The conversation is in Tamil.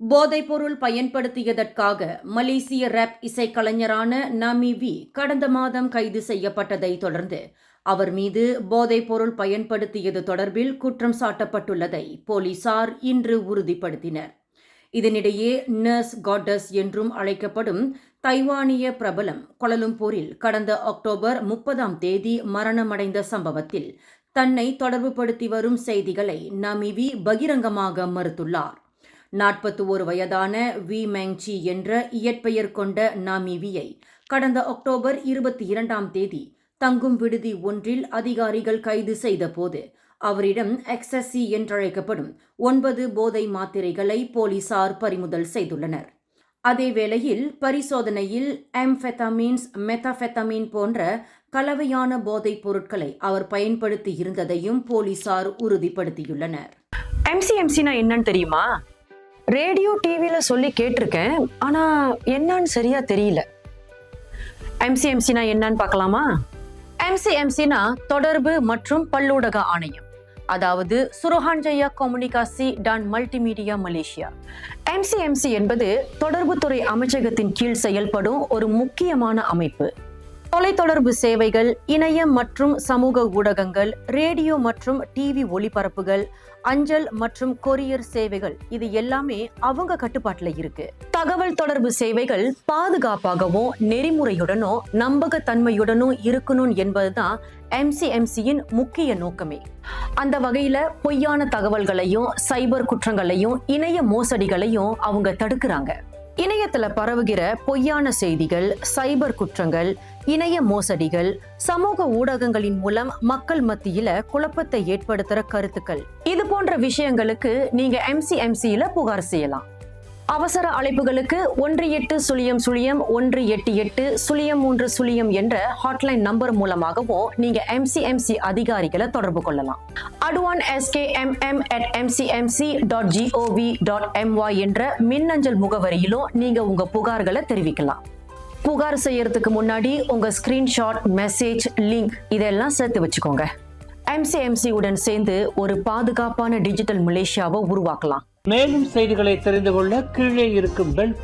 போதைப்பொருள் பயன்படுத்தியதற்காக மலேசிய ரேப் இசைக்கலைஞரான நமி வி கடந்த மாதம் கைது செய்யப்பட்டதை தொடர்ந்து அவர் மீது போதைப்பொருள் பயன்படுத்தியது தொடர்பில் குற்றம் சாட்டப்பட்டுள்ளதை போலீசார் இன்று உறுதிப்படுத்தினர். இதனிடையே நர்ஸ் காட்டஸ் என்றும் அழைக்கப்படும் தைவானிய பிரபலம் கோலாலம்பூரில் கடந்த அக்டோபர் 30 மரணமடைந்த சம்பவத்தில் தன்னை தொடர்புபடுத்தி வரும் செய்திகளை நமி வி பகிரங்கமாக மறுத்துள்ளார். 41 வயதான வி மெங்சி என்ற இயற்பெயர் கொண்ட நாமிவியை கடந்த அக்டோபர் 22 தங்கும் விடுதி ஒன்றில் அதிகாரிகள் கைது செய்தபோது அவரிடம் எக்ஸசி என்றழைக்கப்படும் 9 போதை மாத்திரைகளை போலீசார் பறிமுதல் செய்துள்ளனர். அதேவேளையில் பரிசோதனையில் ஆம்பெத்தமீன்ஸ், மெத்தாபெத்தமீன் போன்ற கலவையான போதைப் பொருட்களை அவர் பயன்படுத்தி இருந்ததையும் போலீசார் உறுதிப்படுத்தியுள்ளனர். எம்சிஎம்சினா என்னன்னு தெரியுமா? ரேடியோ டிவியில சொல்லி கேட்டிருக்கேன், ஆனா என்னன்னு சரியா தெரியல. எம்சிஎம்சினா என்னன்னு பார்க்கலாமா? எம்சிஎம்சினா தொடர்பு மற்றும் பல்லூடக ஆணையம், அதாவது சுரஹான்ஜயா கம்யூனிகாசி டான் மல்டிமீடியா மலேசியா. எம்சிஎம்சி என்பது தொடர்புத்துறை அமைச்சகத்தின் கீழ் செயல்படும் ஒரு முக்கியமான அமைப்பு. தொலைத்தொடர்பு சேவைகள், இணையம் மற்றும் சமூக ஊடகங்கள், ரேடியோ மற்றும் டிவி ஒளிபரப்புகள், அஞ்சல் மற்றும் கொரியர் சேவைகள், இது எல்லாமே அவங்க கட்டுப்பாட்டுல இருக்கு. தகவல் தொடர்பு சேவைகள் பாதுகாப்பாகவும் நெறிமுறையுடனும் நம்பகத்தன்மையுடனும் இருக்கணும் என்பதுதான் எம்சிஎம்சியின் முக்கிய நோக்கமே. அந்த வகையில பொய்யான தகவல்களையும் சைபர் குற்றங்களையும் இணைய மோசடிகளையும் அவங்க தடுக்கிறாங்க. இணையத்துல பரவுகிற பொய்யான செய்திகள், சைபர் குற்றங்கள், இணைய மோசடிகள், சமூக ஊடகங்களின் மூலம் மக்கள் மத்தியில குழப்பத்தை ஏற்படுத்துற கருத்துக்கள், இது போன்ற விஷயங்களுக்கு நீங்க எம்சிஎம்சியில புகார் செய்யலாம். அவசர அழைப்புகளுக்கு 1800-188-03 என்ற ஹாட்லைன் நம்பர் மூலமாகவும் நீங்க எம்சிஎம்சி அதிகாரிகளை தொடர்பு கொள்ளலாம். அடுவான் skmm@mcmc.gov.my என்ற மின்னஞ்சல் முகவரியிலும் நீங்க உங்க புகார்களை தெரிவிக்கலாம். புகார் செய்யறதுக்கு முன்னாடி உங்க ஸ்கிரீன்ஷாட், மெசேஜ், லிங்க் இதெல்லாம் சேர்த்து வச்சுக்கோங்க. எம்சிஎம்சி உடன் சேர்ந்து ஒரு பாதுகாப்பான டிஜிட்டல் மலேசியாவை உருவாக்கலாம். மேலும் செய்திகளை தெரிந்து கொள்ள கீழே இருக்கும் பெல்